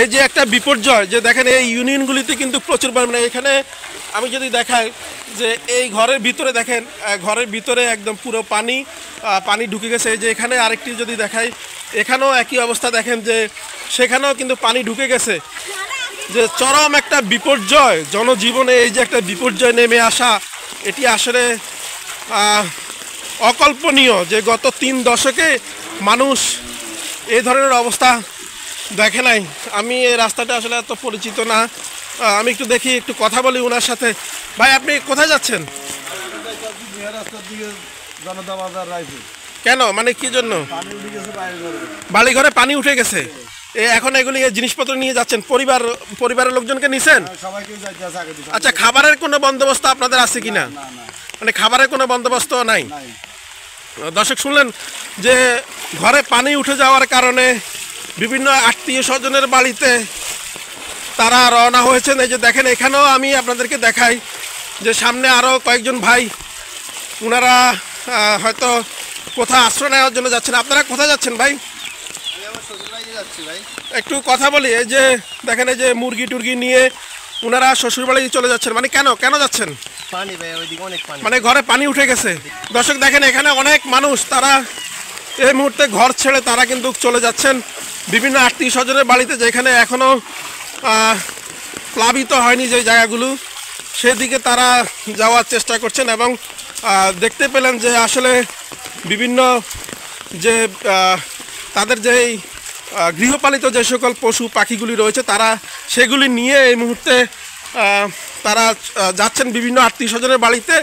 এই যে একটা বিপর্যয় যে দেখেন এই ইউনিয়নগুলিতে কিন্তু প্রচুর পরিমাণে এখানে আমি যদি দেখাই যে এই ঘরের ভিতরে দেখেন ঘরের ভিতরে একদম পুরো পানি ঢুকে গেছে। এই যে এখানে আরেকটি যদি দেখাই এখানেও একই অবস্থা দেখেন যে সেখানেও কিন্তু পানি ঢুকে গেছে। যে চরম একটা বিপর্যয় জনজীবনে এই যে একটা বিপর্যয় নেমে আসা এটি আসলে অকল্পনীয় যে গত 3 দশকে মানুষ এই ধরনের অবস্থা দেখে নাই। আমি এই রাস্তাটা আসলে এত পরিচিত না, আমি একটু দেখি একটু কথা বলি ওনার সাথে। ভাই আপনি কোথায় যাচ্ছেন? কেন মানে কি জন্য? বাড়িঘরে পানি উঠে গেছে, এখন এগুলি জিনিসপত্র নিয়ে যাচ্ছেন? পরিবারের লোকজনকে নিছেন? আচ্ছা, খাবারের কোনো বন্দোবস্ত আপনাদের আছে কিনা? মানে খাবারের কোনো বন্দোবস্ত নাই। দর্শক শুনলেন যে ঘরে পানি উঠে যাওয়ার কারণে বিভিন্ন আত্মীয় স্বজনের বাড়িতে তারা রওনা হয়েছেন। এই যে দেখেন এখানেও আমি আপনাদেরকে দেখাই যে সামনে আরও কয়েকজন ভাই ওনারা হয়তো কোথাও আশ্রয় নেওয়ার জন্য যাচ্ছেন। আপনারা কোথায় যাচ্ছেন ভাই? একটু কথা বলি। এই যে দেখেন এই যে মুরগি টুরগি নিয়ে ওনারা শ্বশুরবাড়ি চলে যাচ্ছেন। মানে কেন যাচ্ছেন? মানে ঘরে পানি উঠে গেছে। দর্শক দেখেন এখানে অনেক মানুষ তারা এই মুহূর্তে ঘর ছেড়ে তারা কিন্তু চলে যাচ্ছেন বিভিন্ন আত্মীয় স্বজনের বাড়িতে, যেখানে এখনও প্লাবিত হয়নি যে জায়গাগুলো, সেদিকে তারা যাওয়ার চেষ্টা করছেন। এবং দেখতে পেলেন যে আসলে বিভিন্ন যে তাদের যেই গৃহপালিত যে সকল পশু পাখিগুলি রয়েছে তারা সেগুলি নিয়ে এই মুহূর্তে তারা যাচ্ছেন বিভিন্ন আত্মীয় স্বজনের বাড়িতে।